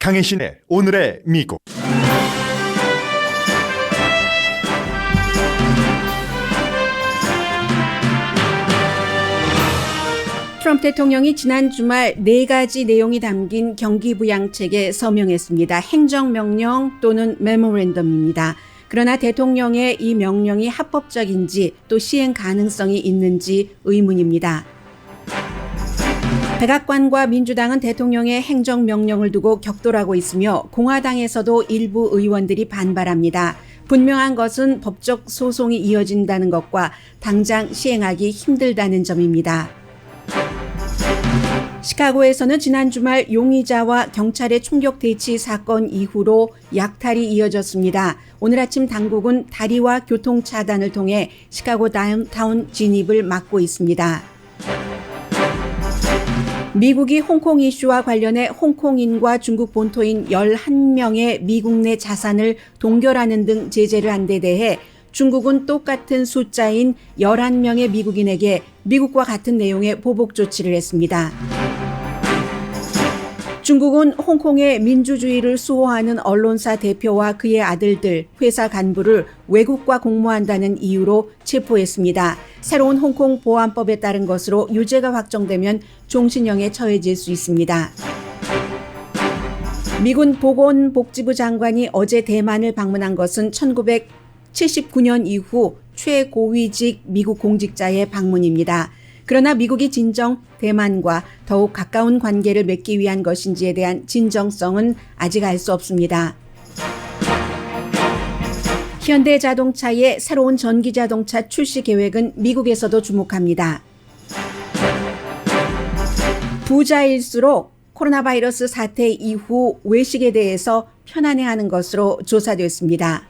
강혜신의 오늘의 미국. 트럼프 대통령이 지난 주말 4가지 내용이 담긴 경기부양책에 서명했습니다. 행정명령 또는 메모랜덤입니다. 그러나 대통령의 이 명령이 합법적인지 또 시행 가능성이 있는지 의문입니다. 백악관과 민주당은 대통령의 행정명령을 두고 격돌하고 있으며 공화당에서도 일부 의원들이 반발합니다. 분명한 것은 법적 소송이 이어진다는 것과 당장 시행하기 힘들다는 점입니다. 시카고에서는 지난 주말 용의자와 경찰의 총격 대치 사건 이후로 약탈이 이어졌습니다. 오늘 아침 당국은 다리와 교통 차단을 통해 시카고 다운타운 진입을 막고 있습니다. 미국이 홍콩 이슈와 관련해 홍콩인과 중국 본토인 11명의 미국 내 자산을 동결하는 등 제재를 한 데 대해 중국은 똑같은 숫자인 11명의 미국인에게 미국과 같은 내용의 보복 조치를 했습니다. 중국은 홍콩의 민주주의를 수호하는 언론사 대표와 그의 아들들, 회사 간부를 외국과 공모한다는 이유로 체포했습니다. 새로운 홍콩 보안법에 따른 것으로 유죄가 확정되면 종신형에 처해질 수 있습니다. 미군 보건복지부 장관이 어제 대만을 방문한 것은 1979년 이후 최고위직 미국 공직자의 방문입니다. 그러나 미국이 진정 대만과 더욱 가까운 관계를 맺기 위한 것인지에 대한 진정성은 아직 알 수 없습니다. 현대자동차의 새로운 전기자동차 출시 계획은 미국에서도 주목합니다. 부자일수록 코로나 바이러스 사태 이후 외식에 대해서 편안해하는 것으로 조사됐습니다.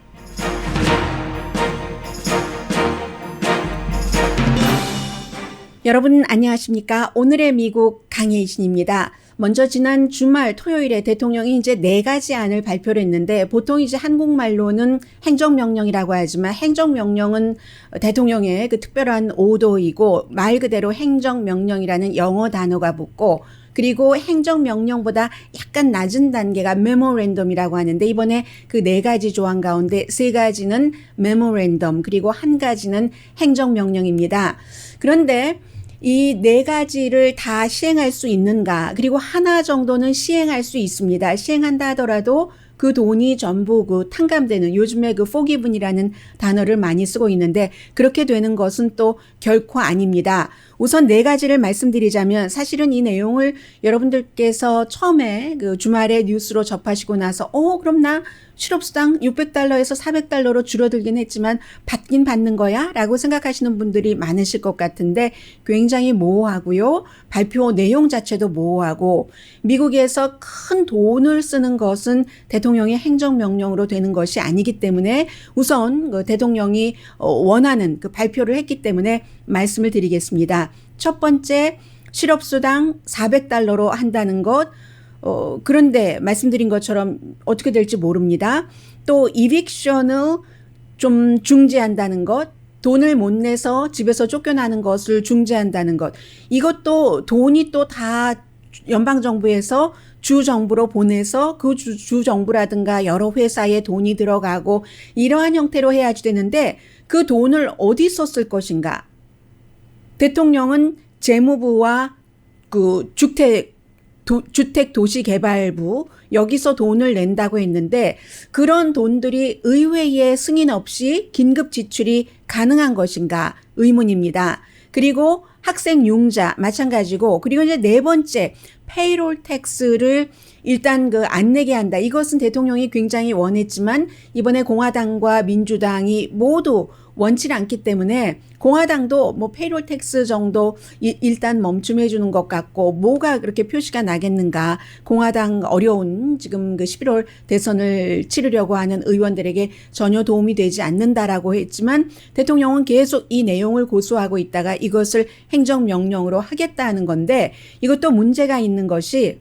여러분 안녕하십니까? 오늘의 미국 강혜신입니다. 먼저 지난 주말 토요일에 대통령이 이제 4가지 안을 발표를 했는데 보통 이제 한국말로는 행정명령이라고 하지만 행정명령은 대통령의 그 특별한 오더이고 말 그대로 행정명령이라는 영어 단어가 붙고 그리고 행정명령보다 약간 낮은 단계가 메모랜덤이라고 하는데 이번에 그 4가지 조항 가운데 3가지는 메모랜덤 그리고 1가지는 행정명령입니다. 그런데 이 4가지를 다 시행할 수 있는가? 그리고 하나 정도는 시행할 수 있습니다. 시행한다 하더라도 그 돈이 전부 그 탕감되는 요즘에 그 forgiven이라는 단어를 많이 쓰고 있는데 그렇게 되는 것은 또 결코 아닙니다. 우선 4가지를 말씀드리자면 사실은 이 내용을 여러분들께서 처음에 그 주말에 뉴스로 접하시고 나서 그럼 나 실업수당 $600에서 $400로 줄어들긴 했지만 받긴 받는 거야? 라고 생각하시는 분들이 많으실 것 같은데 굉장히 모호하고요. 발표 내용 자체도 모호하고 미국에서 큰 돈을 쓰는 것은 대통령의 행정명령으로 되는 것이 아니기 때문에 우선 그 대통령이 원하는 그 발표를 했기 때문에 말씀을 드리겠습니다. 첫 번째 실업수당 $400로 한다는 것 그런데 말씀드린 것처럼 어떻게 될지 모릅니다. 또 이빅션을 좀 중지한다는 것, 돈을 못 내서 집에서 쫓겨나는 것을 중지한다는 것. 이것도 돈이 또 다 연방정부에서 주정부로 보내서 그 주정부라든가 여러 회사에 돈이 들어가고 이러한 형태로 해야지 되는데 그 돈을 어디서 쓸 것인가. 대통령은 재무부와 그 주택도시개발부 여기서 돈을 낸다고 했는데 그런 돈들이 의회의 승인 없이 긴급 지출이 가능한 것인가 의문입니다. 그리고 학생 융자 마찬가지고 그리고 이제 4번째 페이롤 텍스를 일단 그 안 내게 한다. 이것은 대통령이 굉장히 원했지만 이번에 공화당과 민주당이 모두 원치 않기 때문에 공화당도 뭐 페이롤 텍스 정도 일단 멈춤해 주는 것 같고 뭐가 그렇게 표시가 나겠는가. 공화당 어려운 지금 그 11월 대선을 치르려고 하는 의원들에게 전혀 도움이 되지 않는다라고 했지만 대통령은 계속 이 내용을 고수하고 있다가 이것을 행정명령으로 하겠다는 건데 이것도 문제가 있는 것이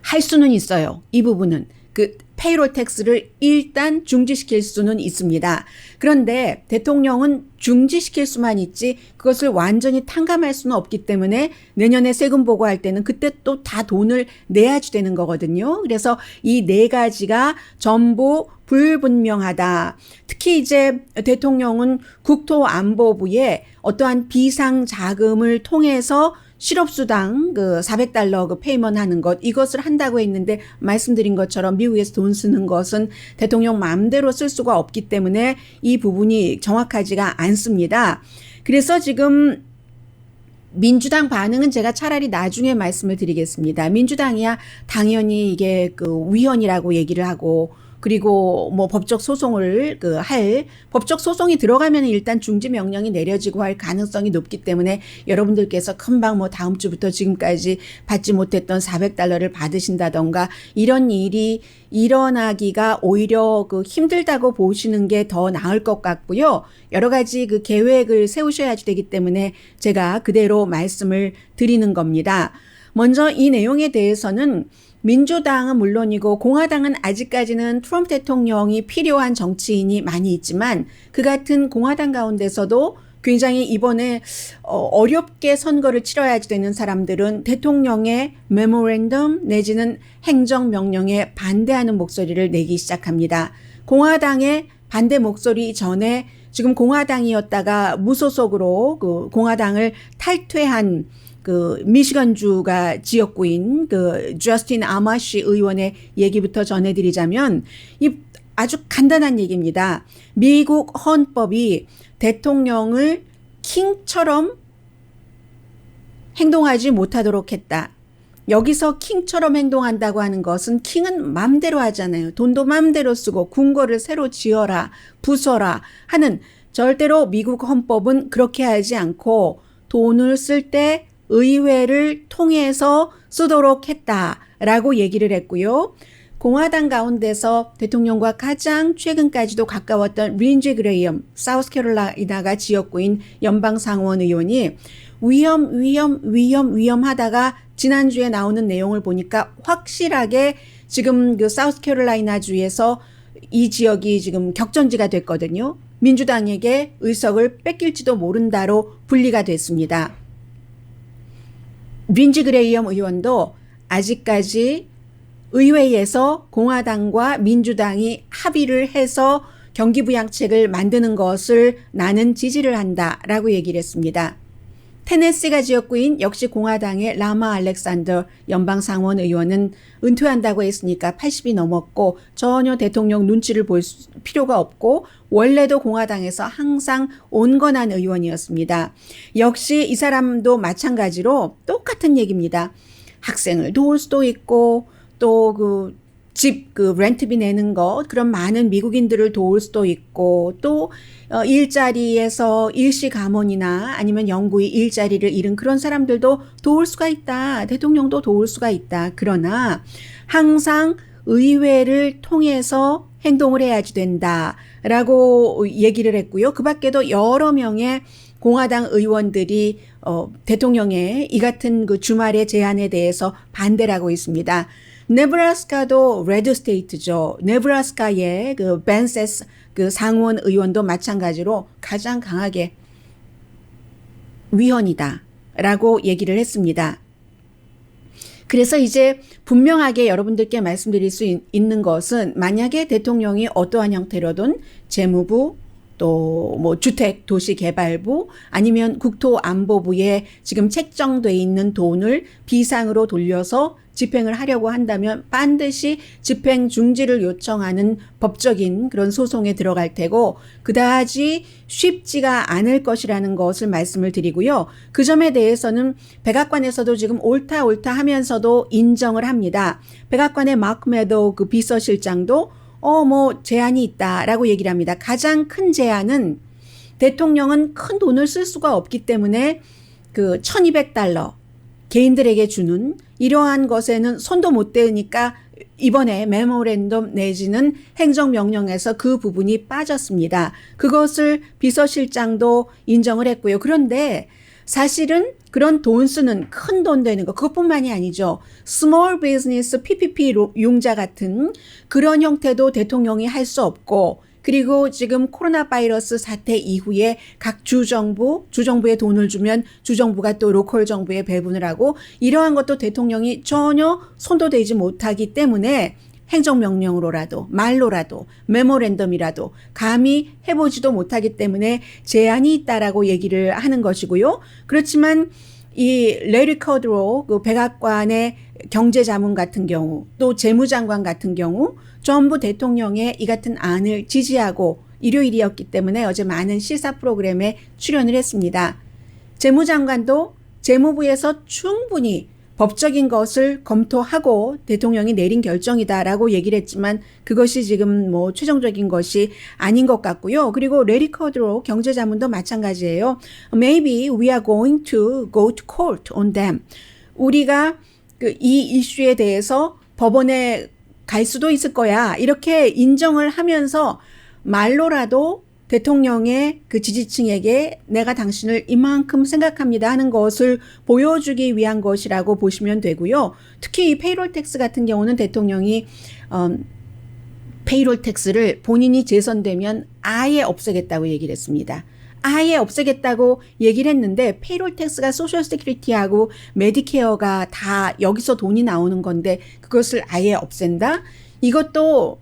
할 수는 있어요. 이 부분은. 그 페이롤 텍스를 일단 중지시킬 수는 있습니다. 그런데 대통령은 중지시킬 수만 있지 그것을 완전히 탕감할 수는 없기 때문에 내년에 세금 보고할 때는 그때 또 다 돈을 내야지 되는 거거든요. 그래서 이 네 가지가 전부 불분명하다. 특히 이제 대통령은 국토안보부에 어떠한 비상 자금을 통해서 실업수당 그 $400 그 페이먼 하는 것 이것을 한다고 했는데 말씀드린 것처럼 미국에서 돈 쓰는 것은 대통령 마음대로 쓸 수가 없기 때문에 이 부분이 정확하지가 않습니다. 그래서 지금 민주당 반응은 제가 차라리 나중에 말씀을 드리겠습니다. 민주당이야 당연히 이게 그 위헌이라고 얘기를 하고 그리고 뭐 법적 소송을 법적 소송이 들어가면 일단 중지 명령이 내려지고 할 가능성이 높기 때문에 여러분들께서 금방 뭐 다음 주부터 지금까지 받지 못했던 $400를 받으신다던가 이런 일이 일어나기가 오히려 그 힘들다고 보시는 게 더 나을 것 같고요. 여러 가지 그 계획을 세우셔야 되기 때문에 제가 그대로 말씀을 드리는 겁니다. 먼저 이 내용에 대해서는 민주당은 물론이고 공화당은 아직까지는 트럼프 대통령이 필요한 정치인이 많이 있지만 그 같은 공화당 가운데서도 굉장히 이번에 어렵게 선거를 치러야지 되는 사람들은 대통령의 메모랜덤 내지는 행정명령에 반대하는 목소리를 내기 시작합니다. 공화당의 반대 목소리 전에 지금 공화당이었다가 무소속으로 그 공화당을 탈퇴한 그 미시건주가 지역구인 그 저스틴 아마시 의원의 얘기부터 전해드리자면 이 아주 간단한 얘기입니다. 미국 헌법이 대통령을 킹처럼 행동하지 못하도록 했다. 여기서 킹처럼 행동한다고 하는 것은 킹은 맘대로 하잖아요. 돈도 맘대로 쓰고 궁궐을 새로 지어라, 부숴라 하는 절대로 미국 헌법은 그렇게 하지 않고 돈을 쓸 때 의회를 통해서 쓰도록 했다라고 얘기를 했고요. 공화당 가운데서 대통령과 가장 최근까지도 가까웠던 린지 그레이엄, 사우스캐롤라이나가 지역구인 연방상원 의원이 위험하다가 지난주에 나오는 내용을 보니까 확실하게 지금 그 사우스캐롤라이나 주에서 이 지역이 지금 격전지가 됐거든요. 민주당에게 의석을 뺏길지도 모른다로 분리가 됐습니다. 린지 그레이엄 의원도 아직까지 의회에서 공화당과 민주당이 합의를 해서 경기부양책을 만드는 것을 나는 지지를 한다라고 얘기를 했습니다. 테네시가 지역구인 역시 공화당의 라마 알렉산더 연방상원 의원은 은퇴한다고 했으니까 80이 넘었고 전혀 대통령 눈치를 볼 필요가 없고 원래도 공화당에서 항상 온건한 의원이었습니다. 역시 이 사람도 마찬가지로 똑같은 얘기입니다. 학생을 도울 수도 있고 또 그 집 렌트비 내는 것 그런 많은 미국인들을 도울 수도 있고 또 일자리에서 일시 감원이나 아니면 영구히 일자리를 잃은 그런 사람들도 도울 수가 있다. 대통령도 도울 수가 있다. 그러나 항상 의회를 통해서 행동을 해야지 된다라고 얘기를 했고요. 그 밖에도 여러 명의 공화당 의원들이 대통령의 이 같은 그 주말의 제안에 대해서 반대를 하고 있습니다. 네브라스카도 레드 스테이트죠. 네브라스카의 그 벤세스 그 상원 의원도 마찬가지로 가장 강하게 위헌이다라고 얘기를 했습니다. 그래서 이제 분명하게 여러분들께 말씀드릴 수 있는 것은 만약에 대통령이 어떠한 형태로든 재무부 또 뭐 주택 도시개발부 아니면 국토안보부에 지금 책정돼 있는 돈을 비상으로 돌려서 집행을 하려고 한다면 반드시 집행 중지를 요청하는 법적인 그런 소송에 들어갈 테고 그다지 쉽지가 않을 것이라는 것을 말씀을 드리고요. 그 점에 대해서는 백악관에서도 지금 옳다 하면서도 인정을 합니다. 백악관의 마크 매도우 그 비서실장도 뭐 제한이 있다라고 얘기를 합니다. 가장 큰 제한은 대통령은 큰 돈을 쓸 수가 없기 때문에 그 $1,200 개인들에게 주는 이러한 것에는 손도 못 대니까 이번에 메모랜덤 내지는 행정명령에서 그 부분이 빠졌습니다. 그것을 비서실장도 인정을 했고요. 그런데 사실은 그런 돈 쓰는 큰 돈 되는 거 그것뿐만이 아니죠. 스몰 비즈니스 PPP 융자 같은 그런 형태도 대통령이 할 수 없고 그리고 지금 코로나 바이러스 사태 이후에 각 주정부에 돈을 주면 주정부가 또 로컬 정부에 배분을 하고 이러한 것도 대통령이 전혀 손도 대지 못하기 때문에 행정명령으로라도 말로라도 메모랜덤이라도 감히 해보지도 못하기 때문에 제한이 있다라고 얘기를 하는 것이고요. 그렇지만 이 레리 커드로 그 백악관의 경제자문 같은 경우 또 재무장관 같은 경우 전부 대통령의 이 같은 안을 지지하고 일요일이었기 때문에 어제 많은 시사 프로그램에 출연을 했습니다. 재무장관도 재무부에서 충분히 법적인 것을 검토하고 대통령이 내린 결정이다라고 얘기를 했지만 그것이 지금 뭐 최종적인 것이 아닌 것 같고요. 그리고 레리 커드로 경제자문도 마찬가지예요. Maybe we are going to go to court on them. 우리가 이 이슈에 대해서 법원에 갈 수도 있을 거야. 이렇게 인정을 하면서 말로라도 대통령의 그 지지층에게 내가 당신을 이만큼 생각합니다 하는 것을 보여주기 위한 것이라고 보시면 되고요. 특히 이 페이롤 텍스 같은 경우는 대통령이 페이롤 텍스를 본인이 재선되면 아예 없애겠다고 얘기를 했습니다. 아예 없애겠다고 얘기를 했는데 페이롤 텍스가 소셜 세큐리티하고 메디케어가 다 여기서 돈이 나오는 건데 그것을 아예 없앤다? 이것도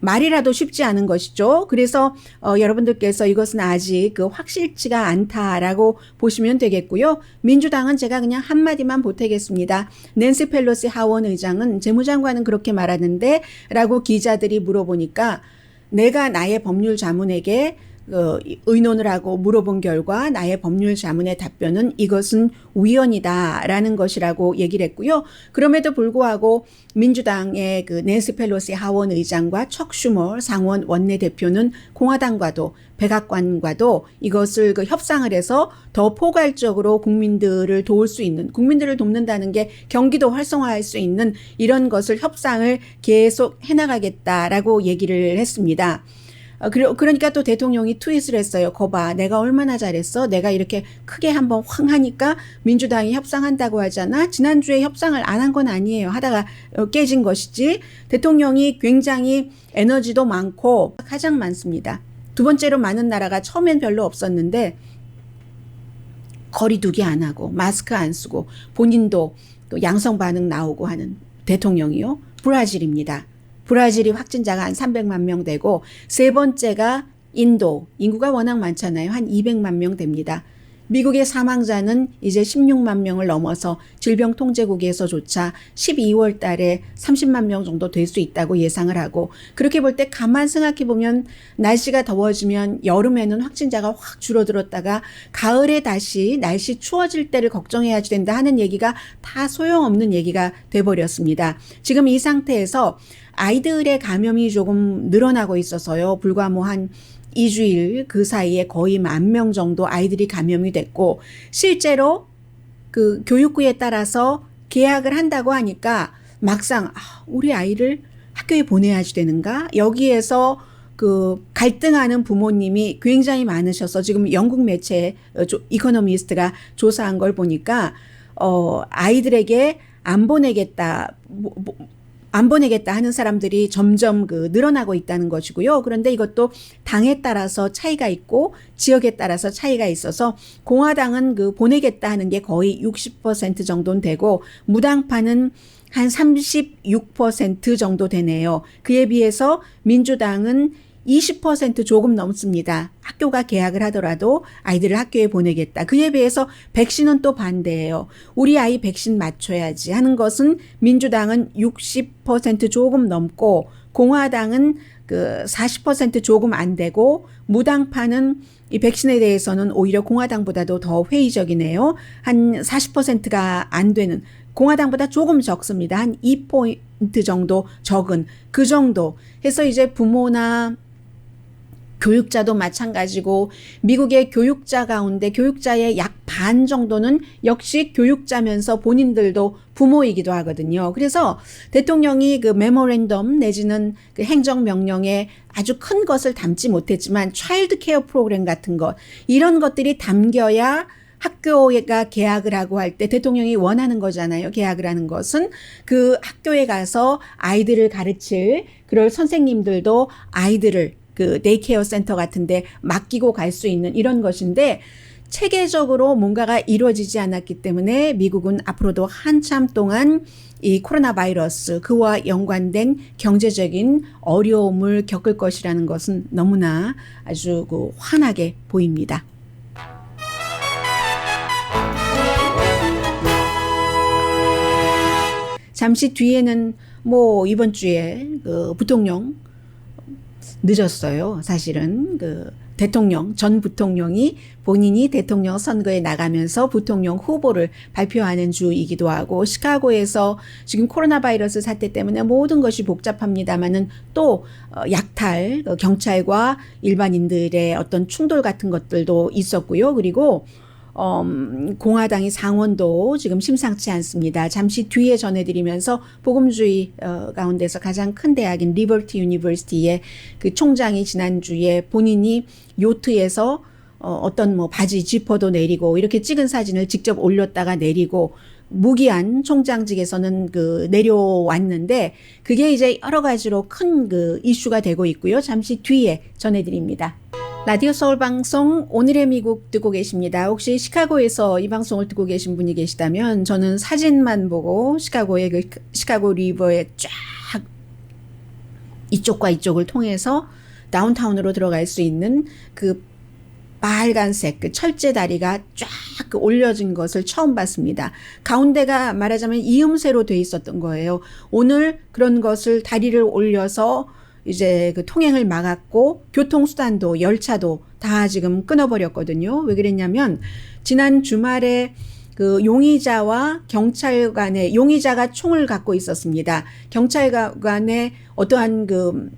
말이라도 쉽지 않은 것이죠. 그래서 여러분들께서 이것은 아직 그 확실치가 않다라고 보시면 되겠고요. 민주당은 제가 그냥 한마디만 보태겠습니다. 낸시 펠로시 하원 의장은 재무장관은 그렇게 말하는데 라고 기자들이 물어보니까 내가 나의 법률 자문에게 의논을 하고 물어본 결과 나의 법률 자문의 답변은 이것은 위헌이다라는 것이라고 얘기를 했고요. 그럼에도 불구하고 민주당의 그 낸시 펠로시 하원 의장과 척 슈머 상원 원내대표는 공화당과도 백악관과도 이것을 그 협상을 해서 더 포괄적으로 국민들을 도울 수 있는 국민들을 돕는다는 게 경기도 활성화할 수 있는 이런 것을 협상을 계속 해나가겠다라고 얘기를 했습니다. 그러니까 또 대통령이 트윗을 했어요. 거봐, 내가 얼마나 잘했어? 내가 이렇게 크게 한번 황 하니까 민주당이 협상한다고 하잖아. 지난주에 협상을 안 한 건 아니에요. 하다가 깨진 것이지. 대통령이 굉장히 에너지도 많고 가장 많습니다. 두 번째로 많은 나라가 처음엔 별로 없었는데 거리 두기 안 하고 마스크 안 쓰고 본인도 또 양성 반응 나오고 하는 대통령이요. 브라질입니다. 브라질이 확진자가 한 300만 명 되고 세 번째가 인도, 인구가 워낙 많잖아요. 한 200만 명 됩니다. 미국의 사망자는 이제 16만 명을 넘어서 질병통제국에서조차 12월 달에 30만 명 정도 될 수 있다고 예상을 하고 그렇게 볼 때 가만 생각해 보면 날씨가 더워지면 여름에는 확진자가 확 줄어들었다가 가을에 다시 날씨 추워질 때를 걱정해야 된다 하는 얘기가 다 소용없는 얘기가 돼버렸습니다. 지금 이 상태에서 아이들의 감염이 조금 늘어나고 있어서요. 불과 뭐 한 2주일 그 사이에 거의 10,000명 정도 아이들이 감염이 됐고 실제로 그 교육부에 따라서 계약을 한다고 하니까 막상 우리 아이를 학교에 보내야지 되는가? 여기에서 그 갈등하는 부모님이 굉장히 많으셔서 지금 영국 매체 이코노미스트가 조사한 걸 보니까 아이들에게 안 보내겠다 하는 사람들이 점점 늘어나고 있다는 것이고요. 그런데 이것도 당에 따라서 차이가 있고 지역에 따라서 차이가 있어서 공화당은 보내겠다 하는 게 거의 60% 정도는 되고 무당파는 한 36% 정도 되네요. 그에 비해서 민주당은 20% 조금 넘습니다. 학교가 개학을 하더라도 아이들을 학교에 보내겠다. 그에 비해서 백신은 또 반대예요. 우리 아이 백신 맞춰야지 하는 것은 민주당은 60% 조금 넘고 공화당은 40% 조금 안 되고 무당파는 이 백신에 대해서는 오히려 공화당보다도 더 회의적이네요. 한 40%가 안 되는 공화당보다 조금 적습니다. 한 2포인트 정도 적은 그 정도 해서 이제 부모나 교육자도 마찬가지고 미국의 교육자 가운데 교육자의 약 반 정도는 역시 교육자면서 본인들도 부모이기도 하거든요. 그래서 대통령이 메모랜덤 내지는 행정명령에 아주 큰 것을 담지 못했지만 차일드 케어 프로그램 같은 것 이런 것들이 담겨야 학교가 개학을 하고 할 때 대통령이 원하는 거잖아요. 개학을 하는 것은 그 학교에 가서 아이들을 가르칠 그럴 선생님들도 아이들을 그 데이케어 센터 같은데 맡기고 갈 수 있는 이런 것인데 체계적으로 뭔가가 이루어지지 않았기 때문에 미국은 앞으로도 한참 동안 이 코로나 바이러스 그와 연관된 경제적인 어려움을 겪을 것이라는 것은 너무나 아주 그 환하게 보입니다. 잠시 뒤에는 뭐 이번 주에 그 부통령 늦었어요. 사실은 그 대통령, 전 부통령이 본인이 대통령 선거에 나가면서 부통령 후보를 발표하는 주이기도 하고 시카고에서 지금 코로나 바이러스 사태 때문에 모든 것이 복잡합니다만은 또 약탈, 경찰과 일반인들의 어떤 충돌 같은 것들도 있었고요. 그리고 공화당의 상원도 지금 심상치 않습니다. 잠시 뒤에 전해드리면서 복음주의 가운데서 가장 큰 대학인 리버티 유니버시티의 그 총장이 지난주에 본인이 요트에서 어떤 뭐 바지 지퍼도 내리고 이렇게 찍은 사진을 직접 올렸다가 내리고 무기한 총장직에서는 그 내려왔는데 그게 이제 여러 가지로 큰 그 이슈가 되고 있고요. 잠시 뒤에 전해드립니다. 라디오 서울 방송 오늘의 미국 듣고 계십니다. 혹시 시카고에서 이 방송을 듣고 계신 분이 계시다면 저는 사진만 보고 시카고의 그 시카고 리버에 쫙 이쪽과 이쪽을 통해서 다운타운으로 들어갈 수 있는 그 빨간색 그 철제 다리가 쫙 올려진 것을 처음 봤습니다. 가운데가 말하자면 이음새로 돼 있었던 거예요. 오늘 그런 것을 다리를 올려서 이제 그 통행을 막았고 교통수단도 열차도 다 지금 끊어버렸거든요. 왜 그랬냐면 지난 주말에 그 용의자와 경찰관의 용의자가 총을 갖고 있었습니다. 경찰관의 어떠한 그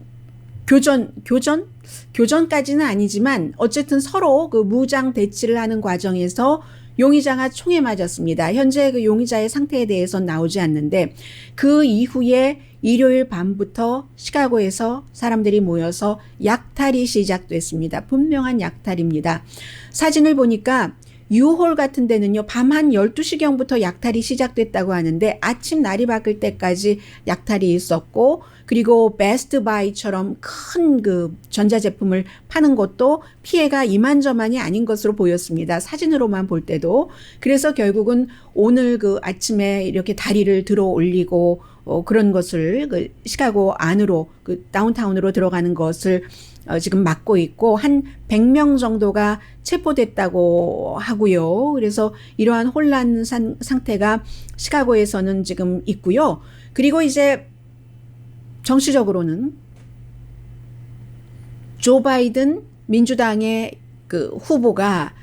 교전까지는 아니지만 어쨌든 서로 그 무장 대치를 하는 과정에서 용의자가 총에 맞았습니다. 현재 그 용의자의 상태에 대해서는 나오지 않는데 그 이후에 일요일 밤부터 시카고에서 사람들이 모여서 약탈이 시작됐습니다. 분명한 약탈입니다. 사진을 보니까 유홀 같은 데는요, 밤 한 12시경부터 약탈이 시작됐다고 하는데 아침 날이 밝을 때까지 약탈이 있었고, 그리고 베스트 바이처럼 큰 그 전자제품을 파는 곳도 피해가 이만저만이 아닌 것으로 보였습니다. 사진으로만 볼 때도. 그래서 결국은 오늘 그 아침에 이렇게 다리를 들어 올리고 그런 것을 그 시카고 안으로 그 다운타운으로 들어가는 것을 지금 막고 있고 한 100명 정도가 체포됐다고 하고요. 그래서 이러한 혼란 상태가 시카고에서는 지금 있고요. 그리고 이제 정치적으로는 조 바이든 민주당의 그 후보가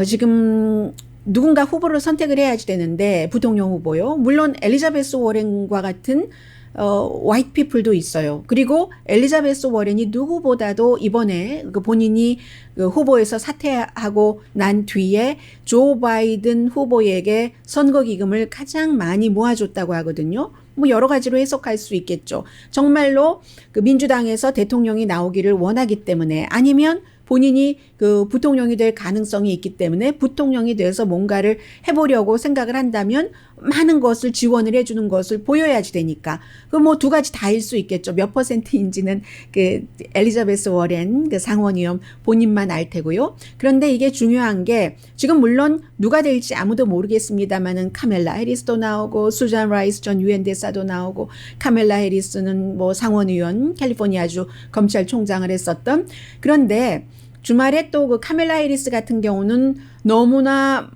지금 누군가 후보를 선택을 해야지 되는데 부통령 후보요. 물론 엘리자베스 워렌과 같은 화이트 피플도 있어요. 그리고 엘리자베스 워렌이 누구보다도 이번에 그 본인이 그 후보에서 사퇴하고 난 뒤에 조 바이든 후보에게 선거 기금을 가장 많이 모아줬다고 하거든요. 뭐 여러 가지로 해석할 수 있겠죠. 정말로 그 민주당에서 대통령이 나오기를 원하기 때문에 아니면 본인이 그 부통령이 될 가능성이 있기 때문에 부통령이 돼서 뭔가를 해보려고 생각을 한다면 많은 것을 지원을 해주는 것을 보여야지 되니까 그 뭐 두 가지 다일 수 있겠죠. 몇 퍼센트인지는 그 엘리자베스 워렌 그 상원의원 본인만 알 테고요. 그런데 이게 중요한 게 지금 물론 누가 될지 아무도 모르겠습니다만은 카멜라 해리스도 나오고 수잔 라이스 전 유엔 대사도 나오고 카멜라 해리스는 뭐 상원의원 캘리포니아주 검찰총장을 했었던 그런데 주말에 또 그 카멜라 해리스 같은 경우는 너무나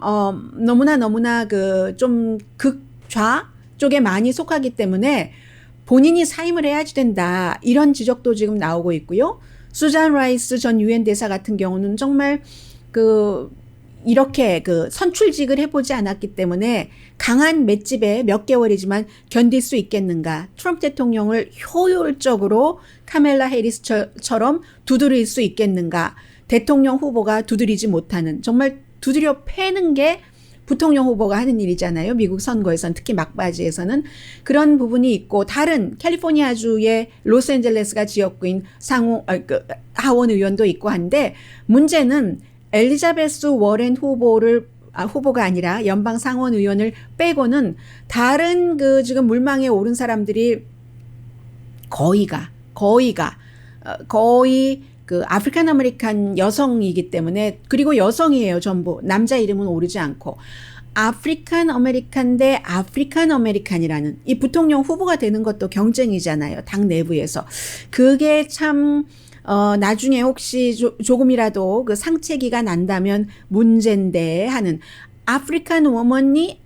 그 좀 극좌 쪽에 많이 속하기 때문에 본인이 사임을 해야지 된다. 이런 지적도 지금 나오고 있고요. 수잔 라이스 전 유엔 대사 같은 경우는 정말 그 이렇게 그 선출직을 해보지 않았기 때문에 강한 맷집에 몇 개월이지만 견딜 수 있겠는가. 트럼프 대통령을 효율적으로 카멜라 해리스처럼 두드릴 수 있겠는가. 대통령 후보가 두드리지 못하는 정말 두드려 패는 게 부통령 후보가 하는 일이잖아요. 미국 선거에서는 특히 막바지에서는 그런 부분이 있고 다른 캘리포니아주의 로스앤젤레스가 지역구인 하원 의원도 있고 한데 문제는 엘리자베스 워렌 후보를 후보가 아니라 연방 상원 의원을 빼고는 다른 그 지금 물망에 오른 사람들이 거의 그 아프리칸 아메리칸 여성이기 때문에, 그리고 여성이에요, 전부. 남자 이름은 오르지 않고. 아프리칸 아메리칸 대 아프리칸 아메리칸이라는 이 부통령 후보가 되는 것도 경쟁이잖아요, 당 내부에서. 그게 참 나중에 혹시 조금이라도 그 상체기가 난다면 문제인데 하는, 아프리칸 워먼의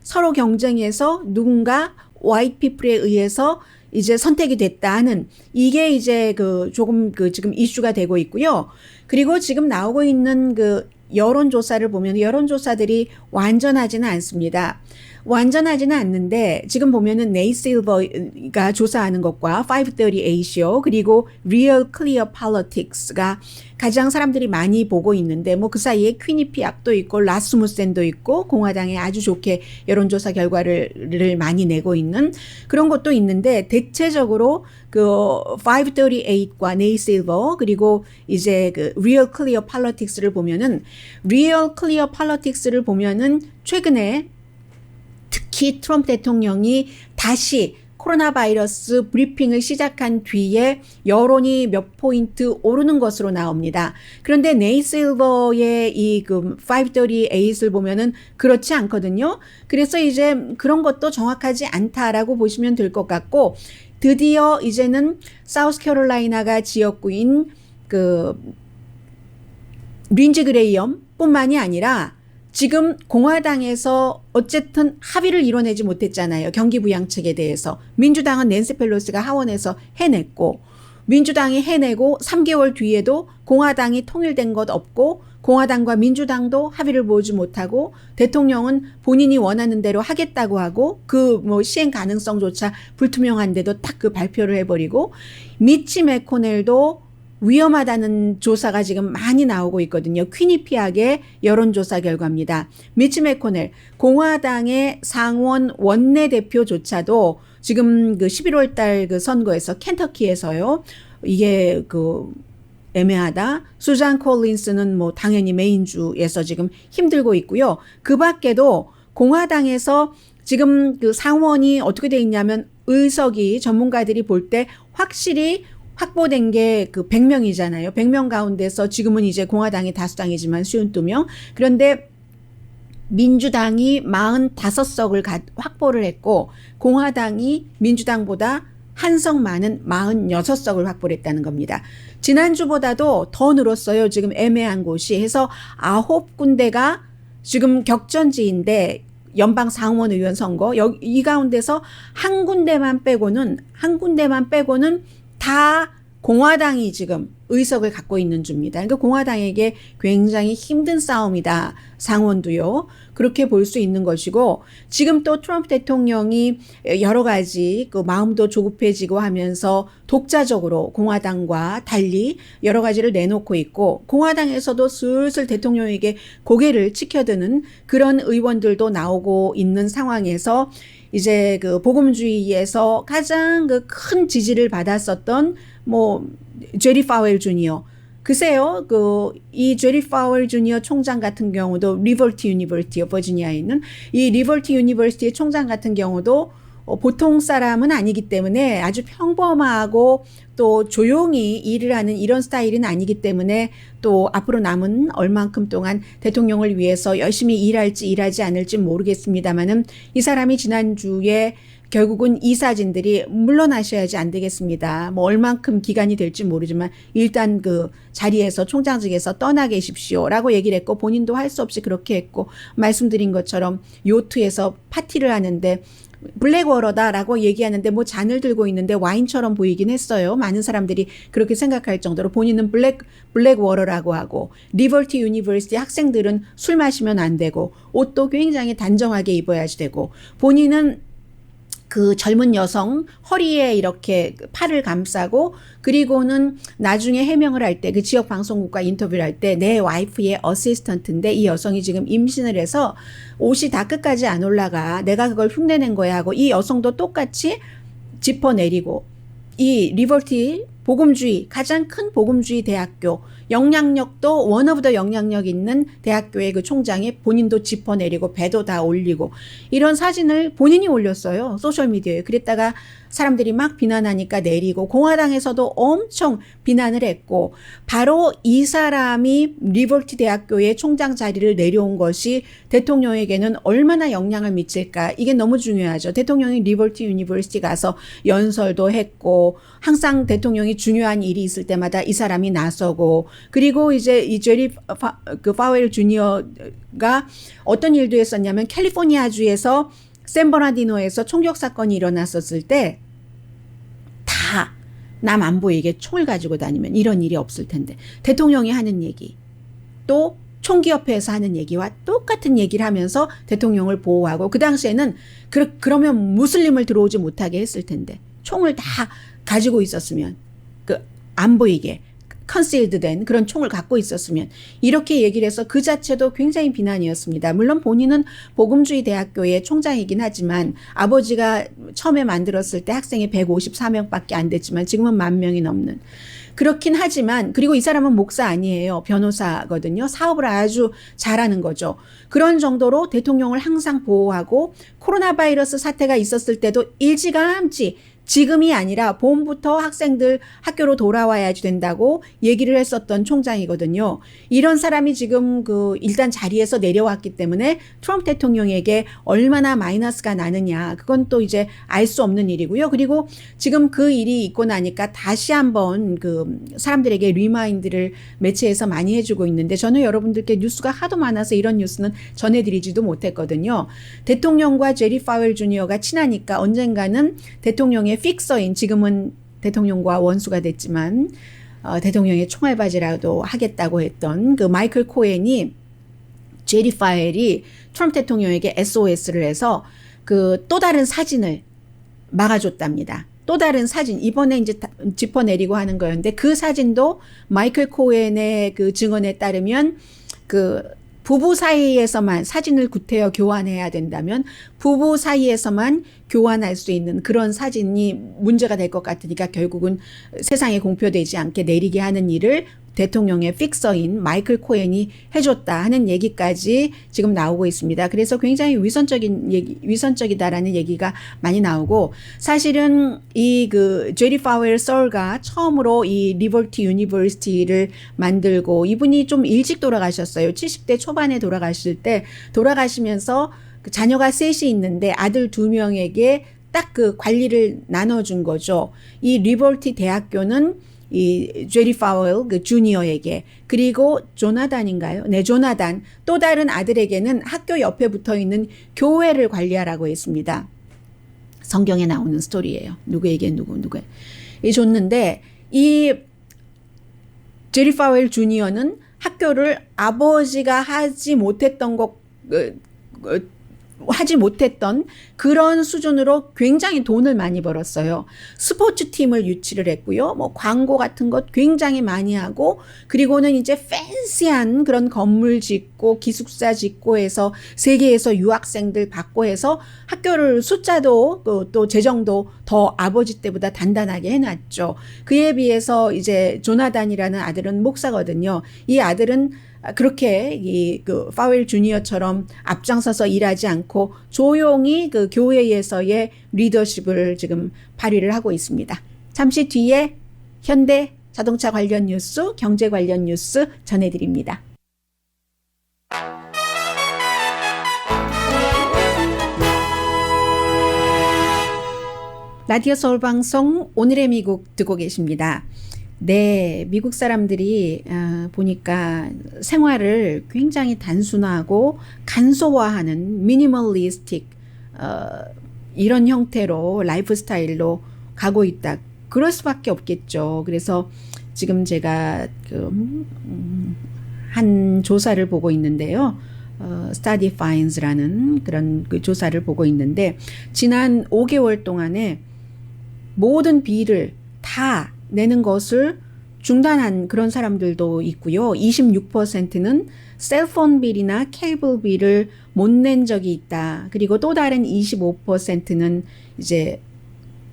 서로 경쟁에서 누군가 화이트 피플에 의해서 이제 선택이 됐다 하는, 이게 이제 그 조금 그 지금 이슈가 되고 있고요. 그리고 지금 나오고 있는 그 여론조사를 보면 여론조사들이 완전하지는 않습니다. 완전하지는 않는데 지금 보면은 네이실버가 조사하는 것과 538io 그리고 Real Clear Politics가 가장 사람들이 많이 보고 있는데, 뭐 그 사이에 퀴니피악도 있고 라스무센도 있고 공화당에 아주 좋게 여론조사 결과를 많이 내고 있는 그런 것도 있는데, 대체적으로 그 538과 네이실버 그리고 이제 그 Real Clear Politics를 보면은, Real Clear Politics를 보면은 최근에 특히 트럼프 대통령이 다시 코로나 바이러스 브리핑을 시작한 뒤에 여론이 몇 포인트 오르는 것으로 나옵니다. 그런데 네이실버의 이 그 538을 보면은 그렇지 않거든요. 그래서 이제 그런 것도 정확하지 않다라고 보시면 될 것 같고, 드디어 이제는 사우스캐롤라이나가 지역구인 그 린지 그레이엄 뿐만이 아니라 지금 공화당에서 어쨌든 합의를 이뤄내지 못했잖아요, 경기 부양책에 대해서. 민주당은 낸시 펠로시가 하원에서 해냈고, 민주당이 해내고 3개월 뒤에도 공화당이 통일된 것 없고, 공화당과 민주당도 합의를 보지 못하고, 대통령은 본인이 원하는 대로 하겠다고 하고 그 뭐 시행 가능성조차 불투명한데도 딱 그 발표를 해버리고, 미치 매코넬도 위험하다는 조사가 지금 많이 나오고 있거든요. 퀴니피악의 여론조사 결과입니다. 미치 매코넬 공화당의 상원 원내대표조차도 지금 그 11월 달 그 선거에서 켄터키에서요, 이게 그 애매하다. 수잔 콜린스는 뭐 당연히 메인주에서 지금 힘들고 있고요. 그 밖에도 공화당에서 지금 그 상원이 어떻게 돼 있냐면, 의석이 전문가들이 볼 때 확실히 확보된 게 그 100명이잖아요. 100명 가운데서 지금은 이제 공화당이 다수당이지만 52명. 그런데 민주당이 45석을 확보를 했고, 공화당이 민주당보다 한 석 많은 46석을 확보를 했다는 겁니다. 지난주보다도 더 늘었어요. 지금 애매한 곳이 해서 9군데가 지금 격전지인데, 연방 상원 의원 선거 이 가운데서 한 군데만 빼고는 다 공화당이 지금 의석을 갖고 있는 주입니다. 그러니까 공화당에게 굉장히 힘든 싸움이다, 상원도요. 그렇게 볼 수 있는 것이고, 지금 또 트럼프 대통령이 여러 가지 그 마음도 조급해지고 하면서 독자적으로 공화당과 달리 여러 가지를 내놓고 있고, 공화당에서도 슬슬 대통령에게 고개를 치켜드는 그런 의원들도 나오고 있는 상황에서, 이제 그 복음주의에서 가장 그 큰 지지를 받았었던 뭐 제리 파웰 주니어, 글쎄요, 이 제리 파웰 주니어 총장 같은 경우도 리버티 유니버시티 버지니아에 있는 이 리버티 유니버시티의 총장 같은 경우도 보통 사람은 아니기 때문에 아주 평범하고 또 조용히 일을 하는 이런 스타일은 아니기 때문에, 또 앞으로 남은 얼만큼 동안 대통령을 위해서 열심히 일할지 일하지 않을지 모르겠습니다만은, 이 사람이 지난주에 결국은 이사진들이 물러나셔야지 안 되겠습니다. 뭐 얼만큼 기간이 될지 모르지만 일단 그 자리에서 총장직에서 떠나 계십시오라고 얘기를 했고, 본인도 할 수 없이 그렇게 했고, 말씀드린 것처럼 요트에서 파티를 하는데 블랙워러다라고 얘기하는데 뭐 잔을 들고 있는데 와인처럼 보이긴 했어요. 많은 사람들이 그렇게 생각할 정도로. 본인은 블랙워러라고 하고, 리버티 유니버시티 학생들은 술 마시면 안 되고, 옷도 굉장히 단정하게 입어야지 되고, 본인은 그 젊은 여성 허리에 이렇게 팔을 감싸고, 그리고는 나중에 해명을 할 때 그 지역 방송국과 인터뷰를 할 때 내 와이프의 어시스턴트인데 이 여성이 지금 임신을 해서 옷이 다 끝까지 안 올라가, 내가 그걸 흉내낸 거야 하고, 이 여성도 똑같이 짚어내리고, 이 리버티 복음주의, 가장 큰 복음주의 대학교, 영향력도 원 오브 더 영향력 있는 대학교의 그 총장이 본인도 짚어내리고 배도 다 올리고 이런 사진을 본인이 올렸어요. 소셜미디어에. 그랬다가 사람들이 막 비난하니까 내리고 공화당에서도 엄청 비난을 했고 바로 이 사람이 리버티 대학교의 총장 자리를 내려온 것이 대통령에게는 얼마나 영향을 미칠까. 이게 너무 중요하죠. 대통령이 리버티 유니버시티 가서 연설도 했고 항상 대통령이 중요한 일이 있을 때마다 이 사람이 나서고 그리고 이제 이 제리 파웰 주니어가 어떤 일도 했었냐면 캘리포니아주에서 샌버나디노에서 총격 사건이 일어났었을 때 다 남 안 보이게 총을 가지고 다니면 이런 일이 없을 텐데 대통령이 하는 얘기 또 총기협회에서 하는 얘기와 똑같은 얘기를 하면서 대통령을 보호하고 그 당시에는 그러면 무슬림을 들어오지 못하게 했을 텐데 총을 다 가지고 있었으면 그 안 보이게 컨실드 된 그런 총을 갖고 있었으면 이렇게 얘기를 해서 그 자체도 굉장히 비난이었습니다. 물론 본인은 복음주의 대학교의 총장이긴 하지만 아버지가 처음에 만들었을 때 학생이 154명밖에 안 됐지만 지금은 10,000명이 넘는 그렇긴 하지만 그리고 이 사람은 목사 아니에요. 변호사거든요. 사업을 아주 잘하는 거죠. 그런 정도로 대통령을 항상 보호하고 코로나 바이러스 사태가 있었을 때도 일찌감치 지금이 아니라 봄부터 학생들 학교로 돌아와야지 된다고 얘기를 했었던 총장이거든요. 이런 사람이 지금 일단 자리에서 내려왔기 때문에 트럼프 대통령에게 얼마나 마이너스가 나느냐. 그건 또 이제 알 수 없는 일이고요. 그리고 지금 그 일이 있고 나니까 다시 한번 사람들에게 리마인드를 매체에서 많이 해주고 있는데 저는 여러분들께 뉴스가 하도 많아서 이런 뉴스는 전해드리지도 못했거든요. 대통령과 제리 파웰 주니어가 친하니까 언젠가는 대통령의 픽서인 지금은 대통령과 원수가 됐지만 대통령의 총알바지라도 하겠다고 했던 그 마이클 코헨이 제리 파웰이 트럼프 대통령에게 SOS를 해서 또 다른 사진을 막아줬답니다. 또 다른 사진 이번에 이제 짚어내리고 하는 거였는데 그 사진도 마이클 코헨의 그 증언에 따르면 부부 사이에서만 사진을 구태여 교환해야 된다면 부부 사이에서만 교환할 수 있는 그런 사진이 문제가 될 것 같으니까 결국은 세상에 공표되지 않게 내리게 하는 일을 대통령의 픽서인 마이클 코헨이 해줬다 하는 얘기까지 지금 나오고 있습니다. 그래서 굉장히 위선적이다라는 얘기가 많이 나오고 사실은 이 제리 파웰 썰가 처음으로 이 리버티 유니버시티를 만들고 이분이 좀 일찍 돌아가셨어요. 70대 초반에 돌아가시면서 자녀가 셋이 있는데 아들 2명에게 딱 관리를 나눠준 거죠. 이 리버티 대학교는 이 제리 파웰 주니어에게 그리고 조나단인가요? 네, 조나단 또 다른 아들에게는 학교 옆에 붙어 있는 교회를 관리하라고 했습니다. 성경에 나오는 스토리예요. 누구에게 누구에 줬는데 이 제리 파웰 주니어는 학교를 아버지가 하지 못했던 그런 수준으로 굉장히 돈을 많이 벌었어요. 스포츠 팀을 유치를 했고요. 광고 같은 것 굉장히 많이 하고 그리고는 이제 팬시한 그런 건물 짓고 기숙사 짓고 해서 세계에서 유학생들 받고 해서 학교를 숫자도 또 재정도 더 아버지 때보다 단단하게 해놨죠. 그에 비해서 이제 조나단이라는 아들은 목사거든요. 이 아들은 그렇게 파웰 주니어처럼 앞장서서 일하지 않고 조용히 교회에서의 리더십을 지금 발휘를 하고 있습니다. 잠시 뒤에 현대 자동차 관련 뉴스, 경제 관련 뉴스 전해드립니다. 라디오 서울 방송 오늘의 미국 듣고 계십니다. 네, 미국 사람들이 보니까 생활을 굉장히 단순하고 간소화하는 미니멀리스틱 이런 형태로 라이프 스타일로 가고 있다. 그럴 수밖에 없겠죠. 그래서 지금 제가 한 조사를 보고 있는데요. Study Finds라는 그런 조사를 보고 있는데 지난 5개월 동안에 모든 비를 다 내는 것을 중단한 그런 사람들도 있고요. 26%는 셀폰 빌이나 케이블 빌을 못 낸 적이 있다. 그리고 또 다른 25%는 이제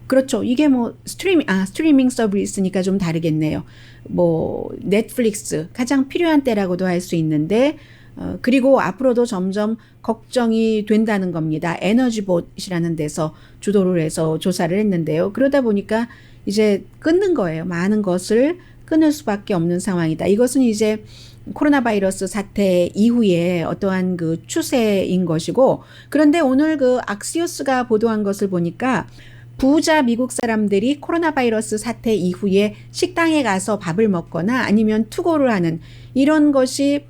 그렇죠. 이게 뭐 스트리밍 서비스니까 좀 다르겠네요. 뭐 넷플릭스 가장 필요한 때라고도 할 수 있는데 그리고 앞으로도 점점 걱정이 된다는 겁니다. 에너지봇이라는 데서 주도를 해서 조사를 했는데요. 그러다 보니까 이제 끊는 거예요. 많은 것을 끊을 수밖에 없는 상황이다. 이것은 이제 코로나 바이러스 사태 이후에 어떠한 그 추세인 것이고, 그런데 오늘 그 악시오스가 보도한 것을 보니까 부자 미국 사람들이 코로나 바이러스 사태 이후에 식당에 가서 밥을 먹거나 아니면 투고를 하는 이런 것이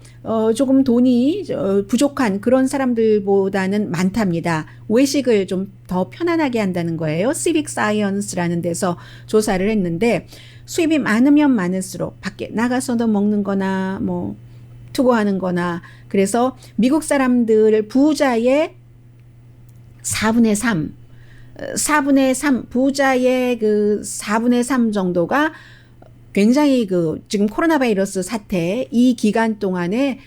조금 돈이 부족한 그런 사람들보다는 많답니다. 외식을 좀 더 편안하게 한다는 거예요. 시빅 사이언스라는 데서 조사를 했는데 수입이 많으면 많을수록 밖에 나가서도 먹는 거나 뭐 투고하는 거나, 그래서 미국 사람들 부자의 4분의 3 부자의 그 4분의 3 정도가 굉장히 그 지금 코로나 바이러스 사태 이 기간 동안에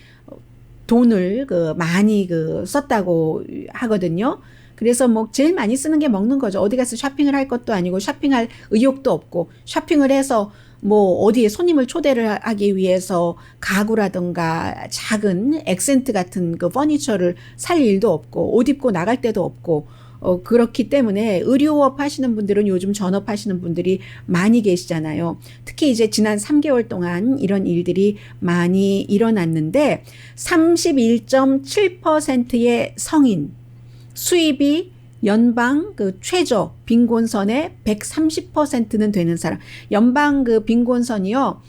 돈을 그 많이 그 썼다고 하거든요. 그래서 뭐 제일 많이 쓰는 게 먹는 거죠. 어디 가서 쇼핑을 할 것도 아니고 쇼핑할 의욕도 없고, 쇼핑을 해서 뭐 어디에 손님을 초대를 하기 위해서 가구라든가 작은 액센트 같은 그 퍼니처를 살 일도 없고 옷 입고 나갈 데도 없고 그렇기 때문에 의류업 하시는 분들은 요즘 전업 하시는 분들이 많이 계시잖아요. 특히 이제 지난 3개월 동안 이런 일들이 많이 일어났는데 31.7%의 성인 수입이 연방 그 최저 빈곤선의 130%는 되는 사람. 연방 그 빈곤선이요.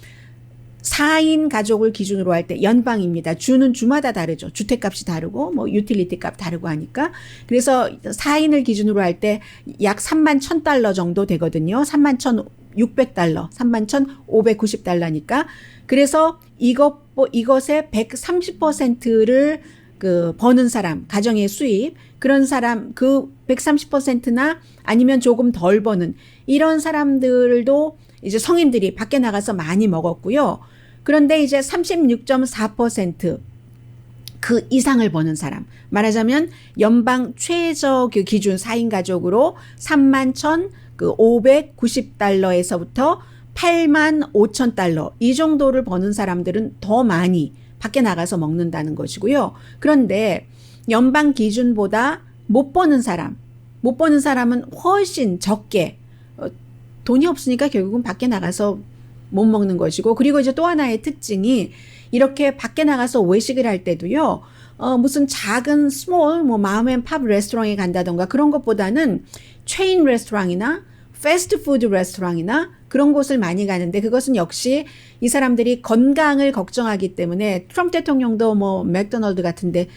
4인 가족을 기준으로 할 때 연방입니다. 주는 주마다 다르죠. 주택값이 다르고 뭐 유틸리티 값 다르고 하니까. 그래서 4인을 기준으로 할 때 약 31,000달러 정도 되거든요. 31,600달러, 31,590달러니까. 그래서 이것의 130%를 그 버는 사람, 가정의 수입, 그런 사람 그 130%나 아니면 조금 덜 버는 이런 사람들도 이제 성인들이 밖에 나가서 많이 먹었고요. 그런데 이제 36.4% 그 이상을 버는 사람, 말하자면 연방 최저 그 기준 4인 가족으로 31,590달러에서부터 85,000달러 이 정도를 버는 사람들은 더 많이 밖에 나가서 먹는다는 것이고요. 그런데 연방 기준보다 못 버는 사람은 훨씬 적게 돈이 없으니까 결국은 밖에 나가서 못 먹는 것이고, 그리고 이제 또 하나의 특징이 이렇게 밖에 나가서 외식을 할 때도요. 무슨 작은 스몰 뭐 마음앤팝 레스토랑에 간다던가 그런 것보다는 체인 레스토랑이나 패스트푸드 레스토랑이나 그런 곳을 많이 가는데, 그것은 역시 이 사람들이 건강을 걱정하기 때문에 트럼프 대통령도 뭐 맥도날드 같은데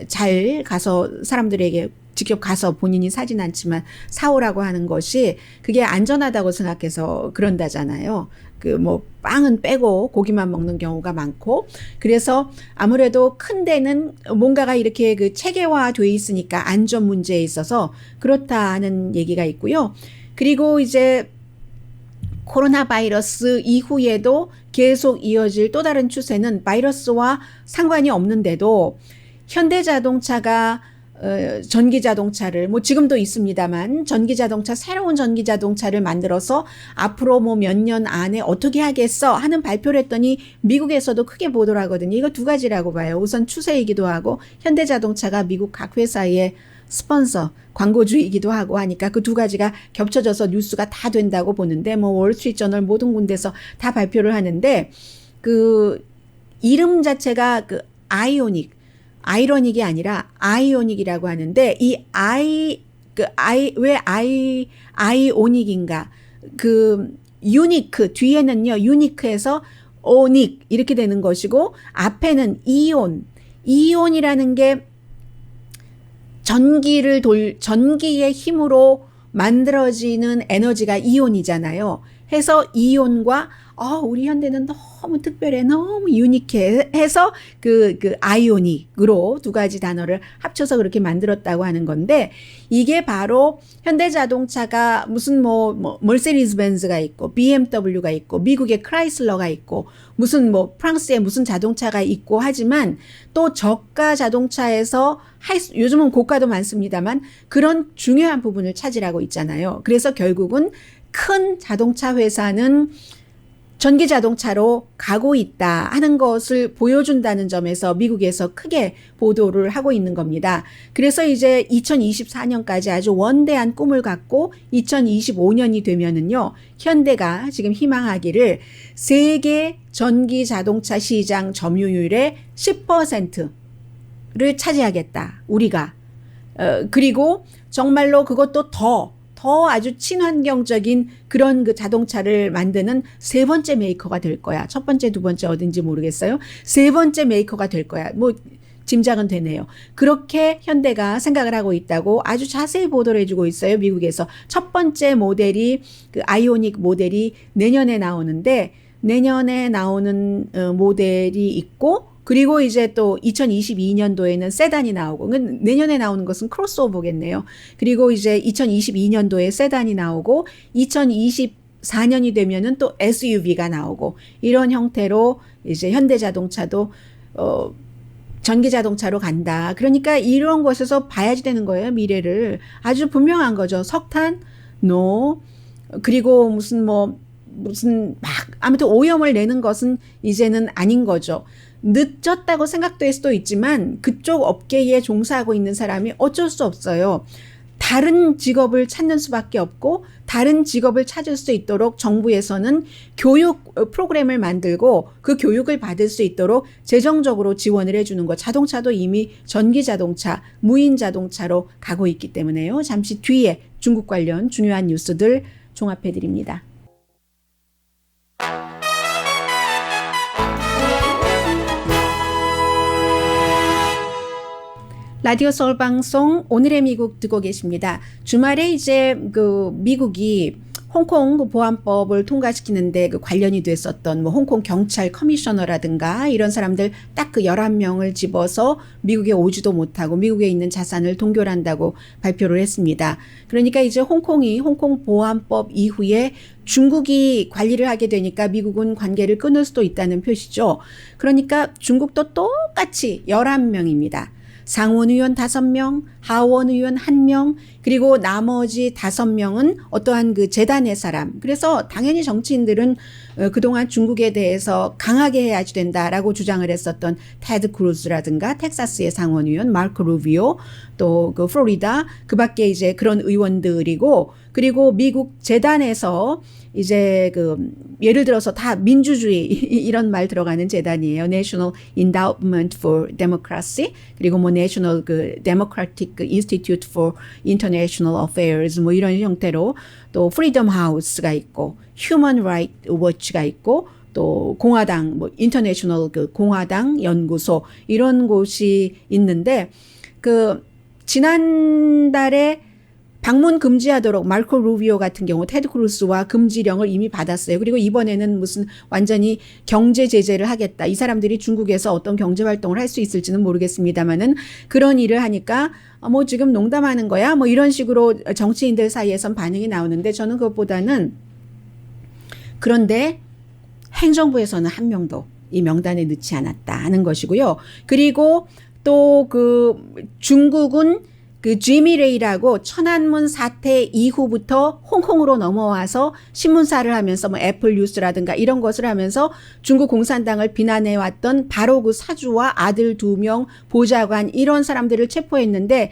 잘 가서 사람들에게 직접 가서 본인이 사진 않지만 사오라고 하는 것이 그게 안전하다고 생각해서 그런다잖아요. 그 뭐 빵은 빼고 고기만 먹는 경우가 많고, 그래서 아무래도 큰 데는 뭔가가 이렇게 그 체계화돼 있으니까 안전 문제에 있어서 그렇다는 얘기가 있고요. 그리고 이제 코로나 바이러스 이후에도 계속 이어질 또 다른 추세는 바이러스와 상관이 없는데도 현대자동차가 전기자동차를 뭐 지금도 있습니다만 새로운 전기자동차를 만들어서 앞으로 뭐 몇 년 안에 어떻게 하겠어 하는 발표를 했더니 미국에서도 크게 보도를 하거든요. 이거 두 가지라고 봐요. 우선 추세이기도 하고 현대자동차가 미국 각 회사의 스폰서, 광고주이기도 하고 하니까 그 두 가지가 겹쳐져서 뉴스가 다 된다고 보는데, 뭐 월스트리트저널 모든 군데서 다 발표를 하는데, 그 이름 자체가 그 아이러닉이 아니라 아이오닉이라고 하는데, 왜 아이오닉인가? 그 유니크 뒤에는요, 유니크에서 오닉 이렇게 되는 것이고, 앞에는 이온이라는 게 전기의 힘으로 만들어지는 에너지가 이온이잖아요. 해서 이온과 우리 현대는 너무 특별해, 너무 유니크해 해서 그 아이오닉으로 두 가지 단어를 합쳐서 그렇게 만들었다고 하는 건데, 이게 바로 현대자동차가 무슨 멀세디스 벤츠가 있고 BMW가 있고 미국의 크라이슬러가 있고 무슨 프랑스의 무슨 자동차가 있고 하지만 또 저가 자동차에서 요즘은 고가도 많습니다만 그런 중요한 부분을 차지하고 있잖아요. 그래서 결국은 큰 자동차 회사는 전기 자동차로 가고 있다 하는 것을 보여준다는 점에서 미국에서 크게 보도를 하고 있는 겁니다. 그래서 이제 2024년까지 아주 원대한 꿈을 갖고 2025년이 되면은요, 현대가 지금 희망하기를 세계 전기 자동차 시장 점유율의 10%를 차지하겠다, 우리가. 그리고 정말로 그것도 더 아주 친환경적인 그런 그 자동차를 만드는 세 번째 메이커가 될 거야. 첫 번째, 두 번째 어딘지 모르겠어요. 세 번째 메이커가 될 거야. 짐작은 되네요. 그렇게 현대가 생각을 하고 있다고 아주 자세히 보도를 해주고 있어요. 미국에서. 첫 번째 모델이 그 아이오닉 모델이 내년에 나오는데, 내년에 나오는 모델이 있고, 그리고 이제 또 2022년도에는 세단이 나오고, 내년에 나오는 것은 크로스오버겠네요. 그리고 이제 2022년도에 세단이 나오고 2024년이 되면은 또 SUV가 나오고, 이런 형태로 이제 현대자동차도 전기자동차로 간다. 그러니까 이런 것에서 봐야지 되는 거예요. 미래를. 아주 분명한 거죠. 석탄, 그리고 무슨 아무튼 오염을 내는 것은 이제는 아닌 거죠. 늦었다고 생각될 수도 있지만 그쪽 업계에 종사하고 있는 사람이 어쩔 수 없어요. 다른 직업을 찾는 수밖에 없고, 다른 직업을 찾을 수 있도록 정부에서는 교육 프로그램을 만들고 그 교육을 받을 수 있도록 재정적으로 지원을 해주는 것. 자동차도 이미 전기자동차, 무인자동차로 가고 있기 때문에요. 잠시 뒤에 중국 관련 중요한 뉴스들 종합해 드립니다. 라디오 서울 방송 오늘의 미국 듣고 계십니다. 주말에 이제 미국이 홍콩 보안법을 통과시키는데 관련이 됐었던 홍콩 경찰 커미셔너라든가 이런 사람들 딱 11명을 집어서 미국에 오지도 못하고 미국에 있는 자산을 동결한다고 발표를 했습니다. 그러니까 이제 홍콩 보안법 이후에 중국이 관리를 하게 되니까 미국은 관계를 끊을 수도 있다는 표시죠. 그러니까 중국도 똑같이 11명입니다. 상원의원 5명, 하원의원 1명, 그리고 나머지 5명은 어떠한 그 재단의 사람. 그래서 당연히 정치인들은 그동안 중국에 대해서 강하게 해야지 된다라고 주장을 했었던 테드 크루즈라든가 텍사스의 상원의원 마크 루비오, 또 그 플로리다, 그 밖에 이제 그런 의원들이고, 그리고 미국 재단에서 이제 예를 들어서 다 민주주의 이런 말 들어가는 재단이에요. National Endowment for Democracy, 그리고 National Democratic Institute for International Affairs 이런 형태로, 또 Freedom House가 있고 Human Rights Watch가 있고, 또 공화당 인터내셔널 공화당 연구소 이런 곳이 있는데, 지난달에 방문 금지하도록 마르코 루비오 같은 경우 테드 크루스와 금지령을 이미 받았어요. 그리고 이번에는 무슨 완전히 경제 제재를 하겠다. 이 사람들이 중국에서 어떤 경제 활동을 할 수 있을지는 모르겠습니다만은 그런 일을 하니까 지금 농담하는 거야? 이런 식으로 정치인들 사이에선 반응이 나오는데, 저는 그것보다는 그런데 행정부에서는 한 명도 이 명단에 넣지 않았다 하는 것이고요. 그리고 또 중국은 지미 레이라고 천안문 사태 이후부터 홍콩으로 넘어와서 신문사를 하면서 애플 뉴스라든가 이런 것을 하면서 중국 공산당을 비난해왔던 바로 그 사주와 아들 2명, 보좌관 이런 사람들을 체포했는데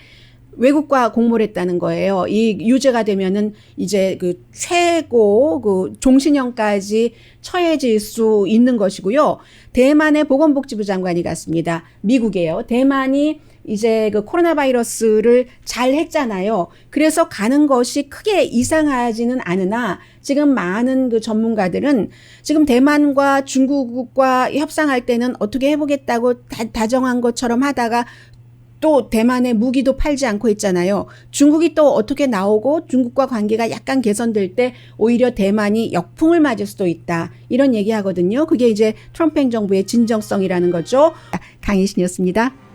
외국과 공모를 했다는 거예요. 이 유죄가 되면은 이제 최고 종신형까지 처해질 수 있는 것이고요. 대만의 보건복지부 장관이 갔습니다. 미국이에요. 대만이 이제 코로나 바이러스를 잘 했잖아요. 그래서 가는 것이 크게 이상하지는 않으나 지금 많은 전문가들은 지금 대만과 중국과 협상할 때는 어떻게 해보겠다고 다정한 것처럼 하다가 또 대만에 무기도 팔지 않고 있잖아요. 중국이 또 어떻게 나오고 중국과 관계가 약간 개선될 때 오히려 대만이 역풍을 맞을 수도 있다. 이런 얘기하거든요. 그게 이제 트럼프 행정부의 진정성이라는 거죠. 강혜신이었습니다.